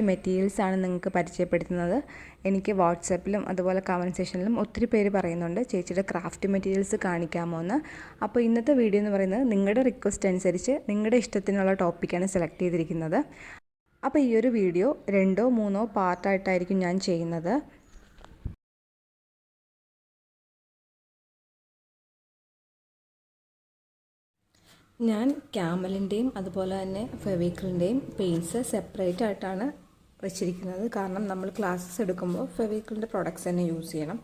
മെറ്റീരിയൽസാണ് നിങ്ങൾക്ക് പരിചയപ്പെടുത്തുന്നത്. എനിക്ക് വാട്സാപ്പിലും അതുപോലെ കമൻറ്റ് സെക്ഷനിലും ഒത്തിരി പേര് പറയുന്നുണ്ട് ചേച്ചിയുടെ ക്രാഫ്റ്റ് മെറ്റീരിയൽസ് കാണിക്കാമോ എന്ന്. അപ്പോൾ ഇന്നത്തെ വീഡിയോ എന്ന് പറയുന്നത് നിങ്ങളുടെ റിക്വസ്റ്റ് അനുസരിച്ച് നിങ്ങളുടെ ഇഷ്ടത്തിനുള്ള ടോപ്പിക്കാണ് സെലക്ട് ചെയ്തിരിക്കുന്നത്. അപ്പോൾ ഈ ഒരു വീഡിയോ 2-3 പാർട്ടായിട്ടായിരിക്കും ഞാൻ ചെയ്യുന്നത്. ഞാൻ ക്യാമലിൻ്റെയും അതുപോലെ തന്നെ ഫെവിക്രിലിൻ്റെയും പെയിൻറ്റ്സ് സെപ്പറേറ്റ് ആയിട്ടാണ് വെച്ചിരിക്കുന്നത്. കാരണം നമ്മൾ ക്ലാസ്സസ് എടുക്കുമ്പോൾ ഫെവിക്രിലിൻ്റെ പ്രോഡക്റ്റ്സ് തന്നെ യൂസ് ചെയ്യണം.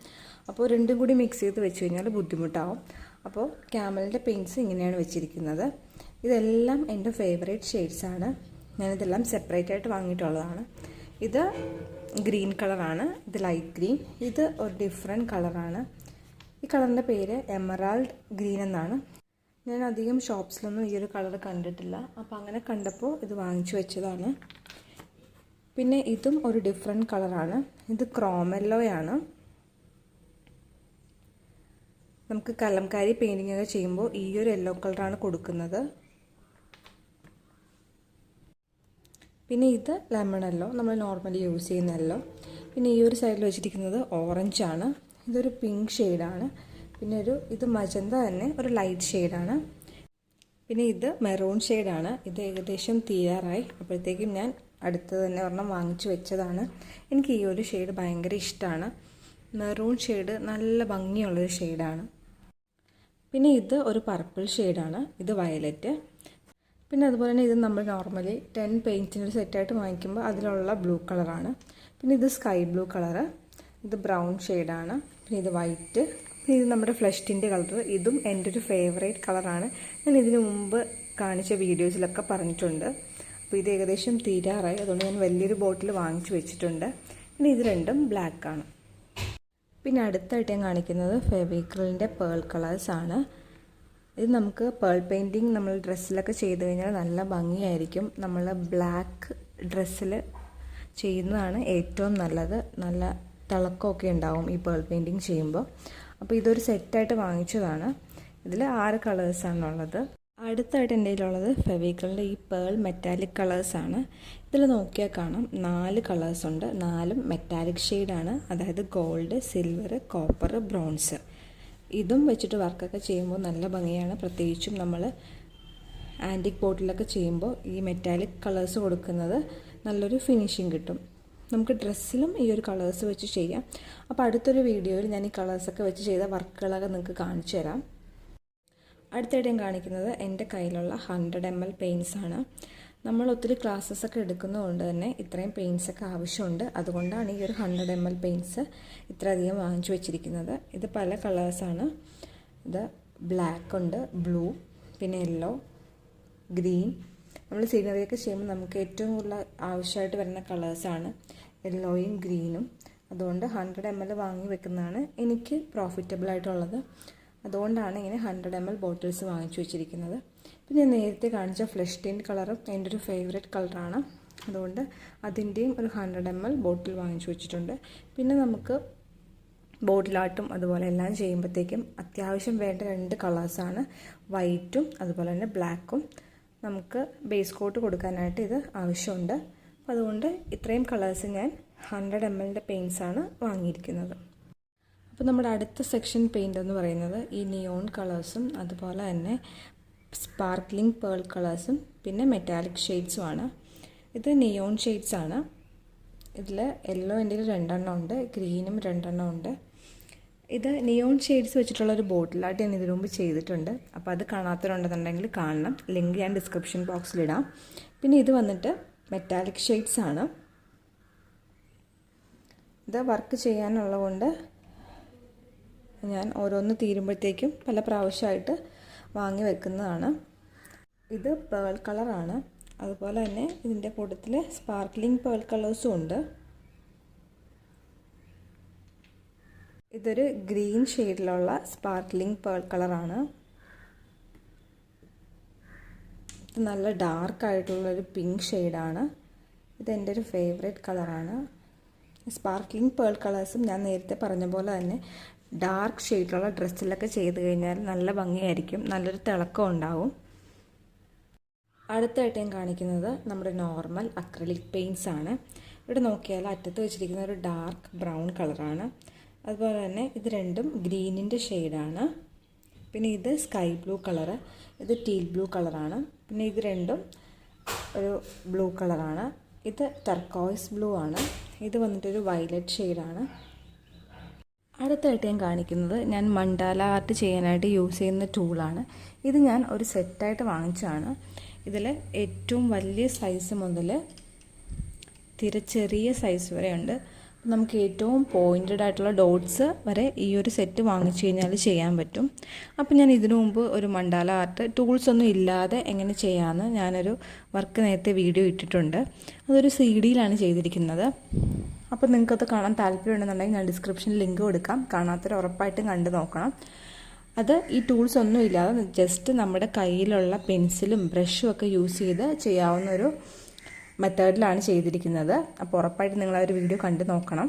അപ്പോൾ രണ്ടും കൂടി മിക്സ് ചെയ്ത് വെച്ച് കഴിഞ്ഞാൽ ബുദ്ധിമുട്ടാവും. അപ്പോൾ ക്യാമലിൻ്റെ പെയിൻറ്റ്സ് ഇങ്ങനെയാണ് വെച്ചിരിക്കുന്നത്. ഇതെല്ലാം എൻ്റെ ഫേവറേറ്റ് ഷെയ്ഡ്സാണ്. ഞാനിതെല്ലാം സെപ്പറേറ്റ് ആയിട്ട് വാങ്ങിയിട്ടുള്ളതാണ്. ഇത് ഗ്രീൻ കളറാണ്, ഇത് ലൈറ്റ് ഗ്രീൻ, ഇത് ഒരു ഡിഫറെൻറ്റ് കളറാണ്. ഈ കളറിൻ്റെ പേര് എമറാൾഡ് ഗ്രീൻ എന്നാണ്. ഞാൻ അധികം ഷോപ്സിലൊന്നും ഈ ഒരു കളർ കണ്ടിട്ടില്ല. അപ്പോൾ അങ്ങനെ കണ്ടപ്പോൾ ഇത് വാങ്ങിച്ചു വെച്ചതാണ്. പിന്നെ ഇതും ഒരു ഡിഫറെൻറ്റ് കളറാണ്. ഇത് ക്രോമെല്ലോയാണ്. നമുക്ക് കലംകാരി പെയിൻറ്റിംഗ് ഒക്കെ ചെയ്യുമ്പോൾ ഈ ഒരു യെല്ലോ കളറാണ് കൊടുക്കുന്നത്. പിന്നെ ഇത് ലെമൺ യെല്ലോ, നമ്മൾ നോർമലി യൂസ് ചെയ്യുന്ന യെല്ലോ. പിന്നെ ഈ ഒരു സൈഡിൽ വെച്ചിരിക്കുന്നത് ഓറഞ്ചാണ്. ഇതൊരു പിങ്ക് ഷെയ്ഡാണ്. പിന്നെ ഇത് മജന്ത തന്നെ ഒരു ലൈറ്റ് ഷെയ്ഡാണ്. പിന്നെ ഇത് മെറൂൺ ഷെയ്ഡാണ്. ഇത് ഏകദേശം തീരാറായി. അപ്പോഴത്തേക്കും ഞാൻ അടുത്തത് തന്നെ ഒരെണ്ണം വാങ്ങിച്ചു വെച്ചതാണ്. എനിക്ക് ഈ ഒരു ഷെയ്ഡ് ഭയങ്കര ഇഷ്ടമാണ്. മെറൂൺ ഷെയ്ഡ് നല്ല ഭംഗിയുള്ളൊരു ഷെയ്ഡാണ്. പിന്നെ ഇത് ഒരു പർപ്പിൾ ഷെയ്ഡാണ്. ഇത് വയലറ്റ്. പിന്നെ അതുപോലെ തന്നെ ഇത് നമ്മൾ നോർമലി 10 പെയിൻറ്റിൻ്റെ ഒരു സെറ്റായിട്ട് വാങ്ങിക്കുമ്പോൾ അതിലുള്ള ബ്ലൂ കളറാണ്. പിന്നെ ഇത് സ്കൈ ബ്ലൂ കളറ്. ഇത് ബ്രൗൺ ഷെയ്ഡാണ്. പിന്നെ ഇത് വൈറ്റ്. പിന്നെ ഇത് നമ്മുടെ ഫ്ലഷ് ടിൻ്റെ കളർ. ഇതും എൻ്റെ ഒരു ഫേവറേറ്റ് കളറാണ്. ഞാൻ ഇതിനു മുമ്പ് കാണിച്ച വീഡിയോസിലൊക്കെ പറഞ്ഞിട്ടുണ്ട്. അപ്പോൾ ഇത് ഏകദേശം തീരാറായി. അതുകൊണ്ട് ഞാൻ വലിയൊരു ബോട്ടിൽ വാങ്ങിച്ചു വെച്ചിട്ടുണ്ട്. പിന്നെ ഇത് രണ്ടും ബ്ലാക്കാണ്. പിന്നെ അടുത്തായിട്ട് ഞാൻ കാണിക്കുന്നത് ഫെവിക്രിലിൻ്റെ പേൾ കളേഴ്സാണ്. ഇത് നമുക്ക് പേൾ പെയിൻറ്റിങ് നമ്മൾ ഡ്രസ്സിലൊക്കെ ചെയ്ത് കഴിഞ്ഞാൽ നല്ല ഭംഗിയായിരിക്കും. നമ്മൾ ബ്ലാക്ക് ഡ്രസ്സിൽ ചെയ്യുന്നതാണ് ഏറ്റവും നല്ലത്. നല്ല തിളക്കമൊക്കെ ഉണ്ടാവും ഈ പേൾ പെയിൻറ്റിങ് ചെയ്യുമ്പോൾ. അപ്പോൾ ഇതൊരു സെറ്റായിട്ട് വാങ്ങിച്ചതാണ്. ഇതിൽ 6 കളേഴ്സാണുള്ളത്. അടുത്തായിട്ട് എൻ്റെ കയ്യിലുള്ളത് ഫെവിക്രിലിൻ്റെ ഈ പേൾ മെറ്റാലിക് കളേഴ്സാണ്. ഇതിൽ നോക്കിയാൽ കാണാം 4 കളേഴ്സുണ്ട്. 4ഉം മെറ്റാലിക് ഷെയ്ഡാണ്. അതായത് ഗോൾഡ്, സിൽവർ, കോപ്പർ, ബ്രോൺസ്. ഇതും വെച്ചിട്ട് വർക്കൊക്കെ ചെയ്യുമ്പോൾ നല്ല ഭംഗിയാണ്. പ്രത്യേകിച്ചും നമ്മൾ ആൻറ്റിക് ബോട്ടിലൊക്കെ ചെയ്യുമ്പോൾ ഈ മെറ്റാലിക് കളേഴ്സ് കൊടുക്കുന്നത് നല്ലൊരു ഫിനിഷിങ് കിട്ടും. നമുക്ക് ഡ്രസ്സിലും ഈ ഒരു കളേഴ്സ് വെച്ച് ചെയ്യാം. അപ്പോൾ അടുത്തൊരു വീഡിയോയിൽ ഞാൻ ഈ കളേഴ്സൊക്കെ വെച്ച് ചെയ്ത വർക്കുകളൊക്കെ നിങ്ങൾക്ക് കാണിച്ചു തരാം. അടുത്തായിട്ട് ഞാൻ കാണിക്കുന്നത് എൻ്റെ കയ്യിലുള്ള 100 ml പെയിൻറ്റ്സാണ്. നമ്മൾ ഒത്തിരി ക്ലാസ്സസൊക്കെ എടുക്കുന്നതുകൊണ്ട് തന്നെ ഇത്രയും പെയിൻറ്റ്സൊക്കെ ആവശ്യമുണ്ട്. അതുകൊണ്ടാണ് ഈ ഒരു 100 ml പെയിൻറ്റ്സ് ഇത്രയധികം വാങ്ങിച്ചു വെച്ചിരിക്കുന്നത്. ഇത് പല കളേഴ്സാണ്. ഇത് ബ്ലാക്ക് ഉണ്ട്, ബ്ലൂ, പിന്നെ യെല്ലോ, ഗ്രീൻ. നമ്മൾ സീനറിയൊക്കെ ചെയ്യുമ്പോൾ നമുക്ക് ഏറ്റവും കൂടുതൽ ആവശ്യമായിട്ട് വരുന്ന കളേഴ്സാണ് യെല്ലോയും ഗ്രീനും. അതുകൊണ്ട് 100 ml വാങ്ങി വെക്കുന്നതാണ് എനിക്ക് പ്രോഫിറ്റബിൾ ആയിട്ടുള്ളത്. അതുകൊണ്ടാണ് ഇങ്ങനെ 100 ml ബോട്ടിൽസ് വാങ്ങിച്ചു വെച്ചിരിക്കുന്നത്. പിന്നെ ഞാൻ നേരത്തെ കാണിച്ച ഫ്ലഷ് ടിൻ്റ് കളറും എൻ്റെ ഒരു ഫേവറേറ്റ് കളറാണ്. അതുകൊണ്ട് അതിൻ്റെയും ഒരു 100 ml ബോട്ടിൽ വാങ്ങിച്ചു വെച്ചിട്ടുണ്ട്. പിന്നെ നമുക്ക് ബോട്ടിലാട്ടും അതുപോലെ എല്ലാം ചെയ്യുമ്പോഴത്തേക്കും അത്യാവശ്യം വേണ്ട 2 കളേഴ്സാണ് വൈറ്റും അതുപോലെ തന്നെ ബ്ലാക്കും. നമുക്ക് ബേസ് കോട്ട് കൊടുക്കാനായിട്ട് ഇത് ആവശ്യമുണ്ട്. അപ്പോൾ അതുകൊണ്ട് ഇത്രയും കളേഴ്സ് ഞാൻ 100 ml പെയിൻറ്റ്സാണ് വാങ്ങിയിരിക്കുന്നത്. അപ്പോൾ നമ്മുടെ അടുത്ത സെക്ഷൻ പെയിൻ്റ് എന്ന് പറയുന്നത് ഈ നിയോൺ കളേഴ്സും അതുപോലെ തന്നെ സ്പാർക്ക്ലിംഗ് പേൾ കളേഴ്സും പിന്നെ മെറ്റാലിക് ഷെയ്ഡ്സുമാണ്. ഇത് നിയോൺ ഷെയ്ഡ്സാണ്. ഇതിൽ യെല്ലോ എൻ്റെ 2 എണ്ണം ഉണ്ട്, ഗ്രീനും 2 എണ്ണം ഉണ്ട്. ഇത് നിയോൺ ഷെയ്ഡ്സ് വെച്ചിട്ടുള്ളൊരു ബോട്ടിലായിട്ട് ഞാൻ ഇതിനു മുമ്പ് ചെയ്തിട്ടുണ്ട്. അപ്പോൾ അത് കാണാത്തവരുണ്ടെന്നുണ്ടെങ്കിൽ കാണണം. ലിങ്ക് ഞാൻ ഡിസ്ക്രിപ്ഷൻ ബോക്സിലിടാം. പിന്നെ ഇത് വന്നിട്ട് മെറ്റാലിക് ഷെയ്ഡ്സാണ്. ഇത് വർക്ക് ചെയ്യാനുള്ളതുകൊണ്ട് ഞാൻ ഓരോന്ന് തീരുമ്പോഴത്തേക്കും പല പ്രാവശ്യമായിട്ട് വാങ്ങി വെക്കുന്നതാണ്. ഇത് പേൾ കളറാണ്. അതുപോലെ തന്നെ ഇതിൻ്റെ കൂട്ടത്തിൽ സ്പാർക്ക്ലിംഗ് പേൾ കളേഴ്സും ഉണ്ട്. ഇതൊരു ഗ്രീൻ ഷെയ്ഡിലുള്ള സ്പാർക്ക്ലിംഗ് പേൾ കളറാണ്. ഇത് നല്ല ഡാർക്കായിട്ടുള്ളൊരു പിങ്ക് ഷെയ്ഡാണ്. ഇതെൻ്റെ ഒരു ഫേവറേറ്റ് കളറാണ്. സ്പാർക്ക്ലിംഗ് പേൾ കളേഴ്സും ഞാൻ നേരത്തെ പറഞ്ഞ പോലെ തന്നെ ഡാർക്ക് ഷെയ്ഡിലുള്ള ഡ്രസ്സിലൊക്കെ ചെയ്ത് കഴിഞ്ഞാൽ നല്ല ഭംഗിയായിരിക്കും, നല്ലൊരു തിളക്കം ഉണ്ടാവും. അടുത്തായിട്ട് ഞാൻ കാണിക്കുന്നത് നമ്മുടെ നോർമൽ അക്രിലിക് പെയിൻറ്റ്സ് ആണ്. ഇവിടെ നോക്കിയാൽ അറ്റത്ത് വെച്ചിരിക്കുന്ന ഒരു ഡാർക്ക് ബ്രൗൺ കളറാണ്. അതുപോലെ തന്നെ ഇത് രണ്ടും ഗ്രീനിൻ്റെ ഷെയ്ഡാണ്. പിന്നെ ഇത് സ്കൈ ബ്ലൂ കളറ്, ഇത് ടീൽ ബ്ലൂ കളറാണ്. പിന്നെ ഇത് രണ്ടും ഒരു ബ്ലൂ കളറാണ്. ഇത് ടർക്കോയ്സ് ബ്ലൂ ആണ്. ഇത് വന്നിട്ടൊരു വയലറ്റ് ഷെയ്ഡാണ്. അടുത്തായിട്ട് ഞാൻ കാണിക്കുന്നത് ഞാൻ മണ്ടാല ആർട്ട് ചെയ്യാനായിട്ട് യൂസ് ചെയ്യുന്ന ടൂളാണ്. ഇത് ഞാൻ ഒരു സെറ്റായിട്ട് വാങ്ങിച്ചതാണ്. ഇതിൽ ഏറ്റവും വലിയ സൈസ് മുതൽ ചെറിയ സൈസ് വരെ ഉണ്ട്. നമുക്ക് ഏറ്റവും പോയിൻറ്റഡ് ആയിട്ടുള്ള ഡോട്ട്സ് വരെ ഈ ഒരു സെറ്റ് വാങ്ങിച്ചു കഴിഞ്ഞാൽ ചെയ്യാൻ പറ്റും. അപ്പോൾ ഞാൻ ഇതിനു മുമ്പ് ഒരു മണ്ടാല ആർട്ട് ടൂൾസൊന്നും ഇല്ലാതെ എങ്ങനെ ചെയ്യാമെന്ന് ഞാനൊരു വർക്ക് നേരത്തെ വീഡിയോ ഇട്ടിട്ടുണ്ട്. അതൊരു CD-യിലാണ് ചെയ്തിരിക്കുന്നത്. അപ്പോൾ നിങ്ങൾക്കത് കാണാൻ താല്പര്യമുണ്ടെന്നുണ്ടെങ്കിൽ ഞാൻ ഡിസ്ക്രിപ്ഷനിൽ ലിങ്ക് കൊടുക്കാം. കാണാത്തവർ ഉറപ്പായിട്ടും കണ്ടു നോക്കണം. അത് ഈ ടൂൾസ് ഒന്നും ഇല്ലാതെ ജസ്റ്റ് നമ്മുടെ കയ്യിലുള്ള പെൻസിലും ബ്രഷും ഒക്കെ യൂസ് ചെയ്ത് ചെയ്യാവുന്ന ഒരു മെത്തേഡിലാണ് ചെയ്തിരിക്കുന്നത്. അപ്പോൾ ഉറപ്പായിട്ട് നിങ്ങൾ ആ ഒരു വീഡിയോ കണ്ടു നോക്കണം.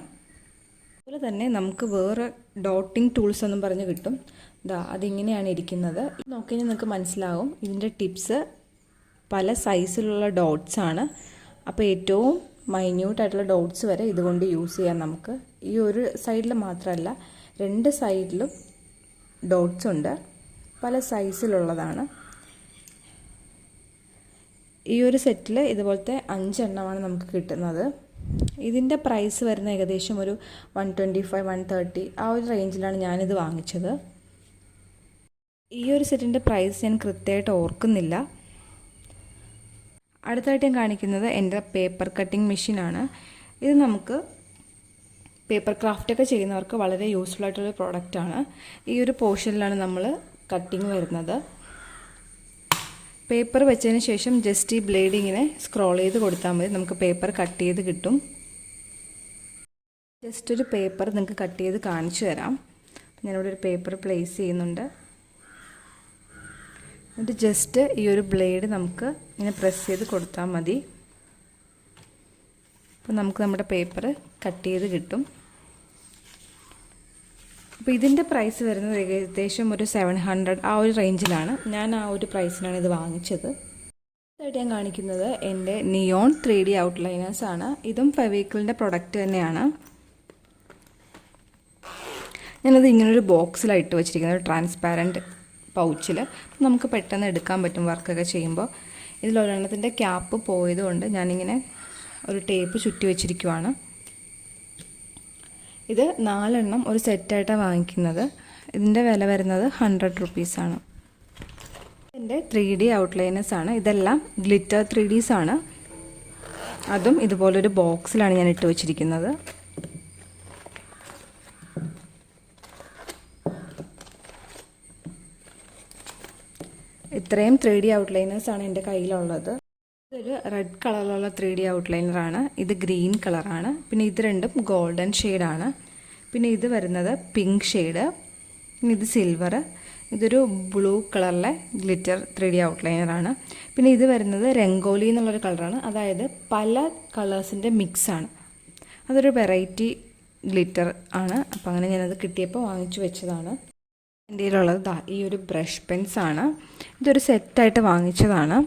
അതുപോലെ തന്നെ നമുക്ക് വേറെ ഡോട്ടിങ് ടൂൾസ് എന്നും പറഞ്ഞ് കിട്ടും. അതിങ്ങനെയാണ് ഇരിക്കുന്നത്. നോക്കിയാൽ നിങ്ങൾക്ക് മനസ്സിലാവും ഇതിൻ്റെ ടിപ്സ് പല സൈസിലുള്ള ഡോട്ട്സ് ആണ്. അപ്പോൾ ഏറ്റവും മൈന്യൂട്ടായിട്ടുള്ള ഡോട്ട്സ് വരെ ഇതുകൊണ്ട് യൂസ് ചെയ്യാം നമുക്ക്. ഈ ഒരു സൈഡിൽ മാത്രമല്ല, 2 സൈഡിലും ഡോട്ട്സ് ഉണ്ട്, പല സൈസിലുള്ളതാണ്. ഈ ഒരു സെറ്റിൽ ഇതുപോലത്തെ 5 എണ്ണമാണ് നമുക്ക് കിട്ടുന്നത്. ഇതിൻ്റെ പ്രൈസ് വരുന്ന ഏകദേശം ഒരു 125, 130 ആ ഒരു റേഞ്ചിലാണ് ഞാനിത് വാങ്ങിച്ചത്. ഈ ഒരു സെറ്റിൻ്റെ പ്രൈസ് ഞാൻ കൃത്യമായിട്ട് ഓർക്കുന്നില്ല. അടുത്തായിട്ട് ഞാൻ കാണിക്കുന്നത് എൻ്റെ പേപ്പർ കട്ടിംഗ് മെഷീനാണ്. ഇത് നമുക്ക് പേപ്പർ ക്രാഫ്റ്റൊക്കെ ചെയ്യുന്നവർക്ക് വളരെ യൂസ്ഫുൾ ആയിട്ടുള്ള പ്രോഡക്റ്റാണ്. ഈ ഒരു പോർഷനിലാണ് നമ്മൾ കട്ടിങ് വരുന്നത്. പേപ്പർ വെച്ചതിന് ശേഷം ജസ്റ്റ് ഈ ബ്ലേഡ് ഇങ്ങനെ സ്ക്രോൾ ചെയ്ത് കൊടുത്താൽ മതി, നമുക്ക് പേപ്പർ കട്ട് ചെയ്ത് കിട്ടും. ജസ്റ്റ് ഒരു പേപ്പർ നിങ്ങൾക്ക് കട്ട് ചെയ്ത് കാണിച്ചു തരാം. ഞാനിവിടെ ഒരു പേപ്പർ പ്ലേസ് ചെയ്യുന്നുണ്ട്. എന്നിട്ട് ജസ്റ്റ് ഈ ഒരു ബ്ലേഡ് നമുക്ക് ഇങ്ങനെ പ്രസ് ചെയ്ത് കൊടുത്താൽ മതി. അപ്പോൾ നമുക്ക് നമ്മുടെ പേപ്പർ കട്ട് ചെയ്ത് കിട്ടും. അപ്പോൾ ഇതിൻ്റെ പ്രൈസ് വരുന്നത് ഏകദേശം ഒരു 700 ആ ഒരു റേഞ്ചിലാണ്. ഞാൻ ആ ഒരു പ്രൈസിനാണ് ഇത് വാങ്ങിച്ചത്. അടുത്തായിട്ട് ഞാൻ കാണിക്കുന്നത് എൻ്റെ നിയോൺ 3D ഔട്ട്ലൈനേഴ്സ് ആണ്. ഇതും ഫെവിക്രിലിൻ്റെ പ്രൊഡക്റ്റ് തന്നെയാണ്. ഞാനത് ഇങ്ങനൊരു ബോക്സിലായിട്ട് വെച്ചിരിക്കുന്നത്, ഒരു ട്രാൻസ്പാരൻറ്റ് പൗച്ചിൽ. നമുക്ക് പെട്ടെന്ന് എടുക്കാൻ പറ്റും വർക്കൊക്കെ ചെയ്യുമ്പോൾ. ഇതിലൊരെണ്ണത്തിൻ്റെ ക്യാപ്പ് പോയതുകൊണ്ട് ഞാനിങ്ങനെ ഒരു ടേപ്പ് ചുറ്റി വെച്ചിരിക്കുവാണ്. ഇത് 4 എണ്ണം ഒരു സെറ്റായിട്ടാണ് വാങ്ങിക്കുന്നത്. ഇതിൻ്റെ വില വരുന്നത് 100 റുപ്പീസാണ്. ഇതിൻ്റെ 3D ഔട്ട്ലൈനേഴ്സ് ആണ്. ഇതെല്ലാം ഗ്ലിറ്റർ 3Ds ആണ്. അതും ഇതുപോലൊരു ബോക്സിലാണ് ഞാൻ ഇട്ട് വെച്ചിരിക്കുന്നത്. ഇത്രയും 3D ഔട്ട്ലൈനേഴ്സാണ് എൻ്റെ കയ്യിലുള്ളത്. ഇതൊരു റെഡ് കളറിലുള്ള 3D ഔട്ട്ലൈനറാണ്. ഇത് ഗ്രീൻ കളറാണ്. പിന്നെ ഇത് രണ്ടും ഗോൾഡൻ ഷെയ്ഡാണ്. പിന്നെ ഇത് വരുന്നത് പിങ്ക് ഷെയ്ഡ്. പിന്നെ ഇത് സിൽവർ. ഇതൊരു ബ്ലൂ കളറിലെ ഗ്ലിറ്റർ 3D ഔട്ട്ലൈനറാണ്. പിന്നെ ഇത് വരുന്നത് രംഗോലി എന്നുള്ളൊരു കളറാണ്. അതായത് പല കളേഴ്സിൻ്റെ മിക്സാണ്. അതൊരു വെറൈറ്റി ഗ്ലിറ്റർ ആണ്. അപ്പോൾ അങ്ങനെ ഞാനത് കിട്ടിയപ്പോൾ വാങ്ങിച്ചു വെച്ചതാണ്. എൻ്റെ കയ്യിലുള്ളത് ഈ ഒരു ബ്രഷ് പെൻസാണ്. ഇതൊരു സെറ്റായിട്ട് വാങ്ങിച്ചതാണ്.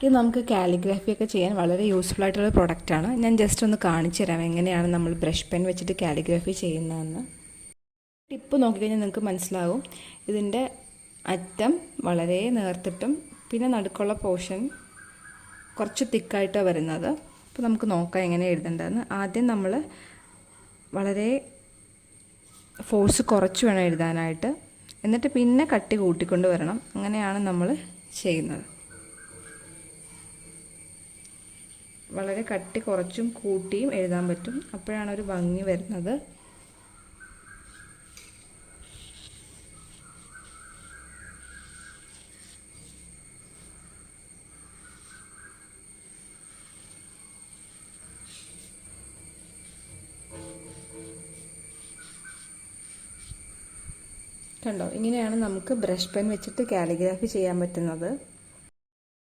ഇത് നമുക്ക് കാലിഗ്രാഫിയൊക്കെ ചെയ്യാൻ വളരെ യൂസ്ഫുൾ ആയിട്ടുള്ള പ്രൊഡക്റ്റാണ്. ഞാൻ ജസ്റ്റ് ഒന്ന് കാണിച്ചു തരാം എങ്ങനെയാണ് നമ്മൾ ബ്രഷ് പെൻ വെച്ചിട്ട് കാലിഗ്രാഫി ചെയ്യുന്നതെന്ന്. ടിപ്പ് നോക്കിക്കഴിഞ്ഞാൽ നിങ്ങൾക്ക് മനസ്സിലാകും. ഇതിൻ്റെ അറ്റം വളരെ നേർത്തിട്ടും പിന്നെ നടുക്കുള്ള പോർഷൻ കുറച്ച് തിക്കായിട്ടാണ് വരുന്നത്. അപ്പോൾ നമുക്ക് നോക്കാം എങ്ങനെ എഴുതേണ്ടതെന്ന്. ആദ്യം നമ്മൾ വളരെ ഫോഴ്സ് കുറച്ച് വേണം എഴുതാനായിട്ട്. എന്നിട്ട് പിന്നെ കട്ടി കൂട്ടിക്കൊണ്ട് വരണം. അങ്ങനെയാണ് നമ്മൾ ചെയ്യുന്നത്. വളരെ കട്ടി കുറച്ചും കൂട്ടിയും എഴുതാൻ പറ്റും. അപ്പോഴാണ് ഒരു ഭംഗി വരുന്നത്. കണ്ടോ, ഇങ്ങനെയാണ് നമുക്ക് ബ്രഷ് പെൻ വെച്ചിട്ട് കാലിഗ്രാഫി ചെയ്യാൻ പറ്റുന്നത്.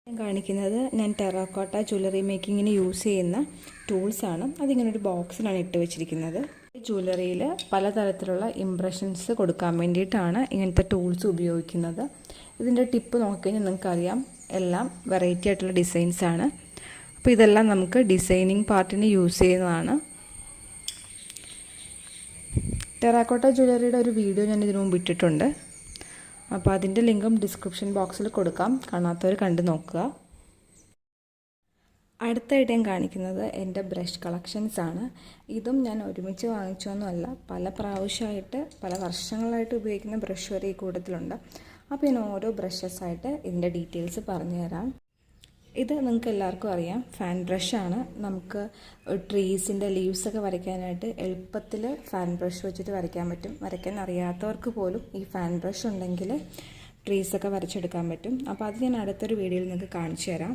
ഞാൻ കാണിക്കുന്നത് ഞാൻ ടെറാക്കോട്ട ജ്വല്ലറി മേക്കിങ്ങിന് യൂസ് ചെയ്യുന്ന ടൂൾസാണ്. അതിങ്ങനെ ഒരു ബോക്സിലാണ് ഇട്ട് വെച്ചിരിക്കുന്നത്. ഈ ജ്വല്ലറിയിൽ പലതരത്തിലുള്ള ഇംപ്രഷൻസ് കൊടുക്കാൻ വേണ്ടിയിട്ടാണ് ഇങ്ങനത്തെ ടൂൾസ് ഉപയോഗിക്കുന്നത്. ഇതിൻ്റെ ടിപ്പ് നോക്കിക്കഴിഞ്ഞാൽ നിങ്ങൾക്കറിയാം, എല്ലാം വെറൈറ്റി ആയിട്ടുള്ള ഡിസൈൻസാണ്. അപ്പോൾ ഇതെല്ലാം നമുക്ക് ഡിസൈനിങ് പാർട്ടിന് യൂസ് ചെയ്യുന്നതാണ്. ടെറാക്കോട്ട ജ്വല്ലറിയുടെ ഒരു വീഡിയോ ഞാൻ ഇതിനു മുമ്പ് ഇട്ടിട്ടുണ്ട്. അപ്പോൾ അതിൻ്റെ ലിങ്കും ഡിസ്ക്രിപ്ഷൻ ബോക്സിൽ കൊടുക്കാം, കാണാത്തവർ കണ്ടു നോക്കുക. അടുത്തായിട്ട് ഞാൻ കാണിക്കുന്നത് എൻ്റെ ബ്രഷ് കളക്ഷൻസ് ആണ്. ഇതും ഞാൻ ഒരുമിച്ച് വാങ്ങിച്ചൊന്നുമല്ല, പല പ്രാവശ്യമായിട്ട് പല വർഷങ്ങളായിട്ട് ഉപയോഗിക്കുന്ന ബ്രഷ് വരെ ഈ കൂട്ടത്തിലുണ്ട്. അപ്പോൾ ഞാൻ ഓരോ ബ്രഷസായിട്ട് ഇതിൻ്റെ ഡീറ്റെയിൽസ് പറഞ്ഞു തരാം. ഇത് നിങ്ങൾക്ക് എല്ലാവർക്കും അറിയാം, ഫാൻ ബ്രഷാണ്. നമുക്ക് ട്രീസിൻ്റെ ലീവ്സൊക്കെ വരയ്ക്കാനായിട്ട് എളുപ്പത്തിൽ ഫാൻ ബ്രഷ് വെച്ചിട്ട് വരയ്ക്കാൻ പറ്റും. വരയ്ക്കാൻ അറിയാത്തവർക്ക് പോലും ഈ ഫാൻ ബ്രഷ് ഉണ്ടെങ്കിൽ ട്രീസൊക്കെ വരച്ചെടുക്കാൻ പറ്റും. അപ്പോൾ അത് ഞാൻ അടുത്തൊരു വീഡിയോയിൽ നിങ്ങൾക്ക് കാണിച്ചു തരാം.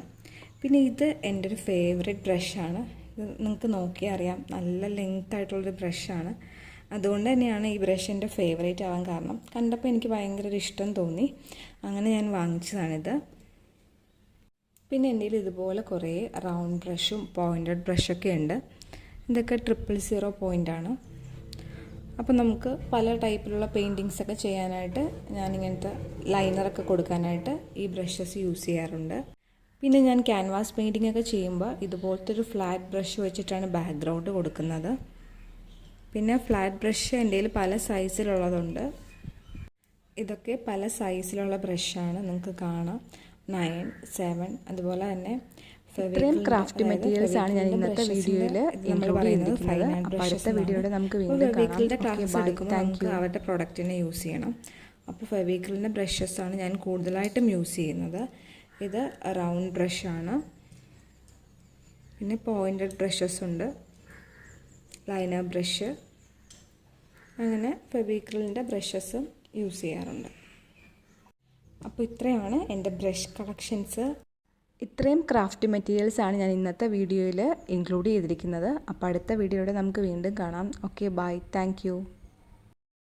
പിന്നെ ഇത് എൻ്റെ ഒരു ഫേവറേറ്റ് ബ്രഷാണ്. ഇത് നിങ്ങൾക്ക് നോക്കിയാൽ അറിയാം, നല്ല ലെങ്ത് ആയിട്ടുള്ളൊരു ബ്രഷാണ്. അതുകൊണ്ട് തന്നെയാണ് ഈ ബ്രഷ് എൻ്റെ ഫേവറേറ്റ് ആവാൻ കാരണം. കണ്ടപ്പോൾ എനിക്ക് ഭയങ്കര ഒരു ഇഷ്ടം തോന്നി, അങ്ങനെ ഞാൻ വാങ്ങിച്ചതാണിത്. പിന്നെ എൻ്റെ കയ്യിൽ ഇതുപോലെ കുറേ റൗണ്ട് ബ്രഷും പോയിൻറ്റഡ് ബ്രഷൊക്കെ ഉണ്ട്. ഇതൊക്കെ 000 പോയിൻ്റാണ്. അപ്പോൾ നമുക്ക് പല ടൈപ്പിലുള്ള പെയിൻറ്റിങ്സൊക്കെ ചെയ്യാനായിട്ട് ഞാനിങ്ങനത്തെ ലൈനറൊക്കെ കൊടുക്കാനായിട്ട് ഈ ബ്രഷസ് യൂസ് ചെയ്യാറുണ്ട്. പിന്നെ ഞാൻ ക്യാൻവാസ് പെയിൻറ്റിംഗ് ഒക്കെ ചെയ്യുമ്പോൾ ഇതുപോലത്തെ ഒരു ഫ്ലാറ്റ് ബ്രഷ് വെച്ചിട്ടാണ് ബാക്ക്ഗ്രൗണ്ട് കൊടുക്കുന്നത്. പിന്നെ ഫ്ലാറ്റ് ബ്രഷ് എൻ്റെ കയ്യിൽ പല സൈസിലുള്ളതുണ്ട്. ഇതൊക്കെ പല സൈസിലുള്ള ബ്രഷാണ്, നിങ്ങൾക്ക് കാണാം. 9, 7 അതുപോലെ തന്നെ ഇത്രയും ക്രാഫ്റ്റ് മെറ്റീരിയൽസ് ആണ് ഞാൻ ഇന്നത്തെ വീഡിയോയിൽ ഇൻക്ലൂഡ് ചെയ്തിരിക്കുന്നത്. അപ്പോൾ അടുത്ത വീഡിയോയുടെ നമുക്ക് വീണ്ടും ഫെവിക്രിലിൻ്റെ ക്ലാസ് എടുക്കുമ്പോൾ നമുക്ക് അവരുടെ പ്രൊഡക്റ്റിനെ യൂസ് ചെയ്യണം. അപ്പോൾ ഫെവിക്രിലിൻ്റെ ബ്രഷസാണ് ഞാൻ കൂടുതലായിട്ടും യൂസ് ചെയ്യുന്നത്. ഇത് റൗണ്ട് ബ്രഷാണ്. പിന്നെ പോയിൻറ്റഡ് ബ്രഷസ് ഉണ്ട്, ലൈനർ ബ്രഷ്, അങ്ങനെ ഫെവിക്രിലിൻ്റെ ബ്രഷസും യൂസ് ചെയ്യാറുണ്ട്. അപ്പോൾ ഇത്രയാണ് എൻ്റെ ബ്രഷ് കളക്ഷൻസ്. ഇത്രയും ക്രാഫ്റ്റ് മെറ്റീരിയൽസ് ആണ് ഞാൻ ഇന്നത്തെ വീഡിയോയിൽ ഇൻക്ലൂഡ് ചെയ്തിരിക്കുന്നത്. അപ്പോൾ അടുത്ത വീഡിയോയുടെ നമുക്ക് വീണ്ടും കാണാം. Okay, bye, thank U.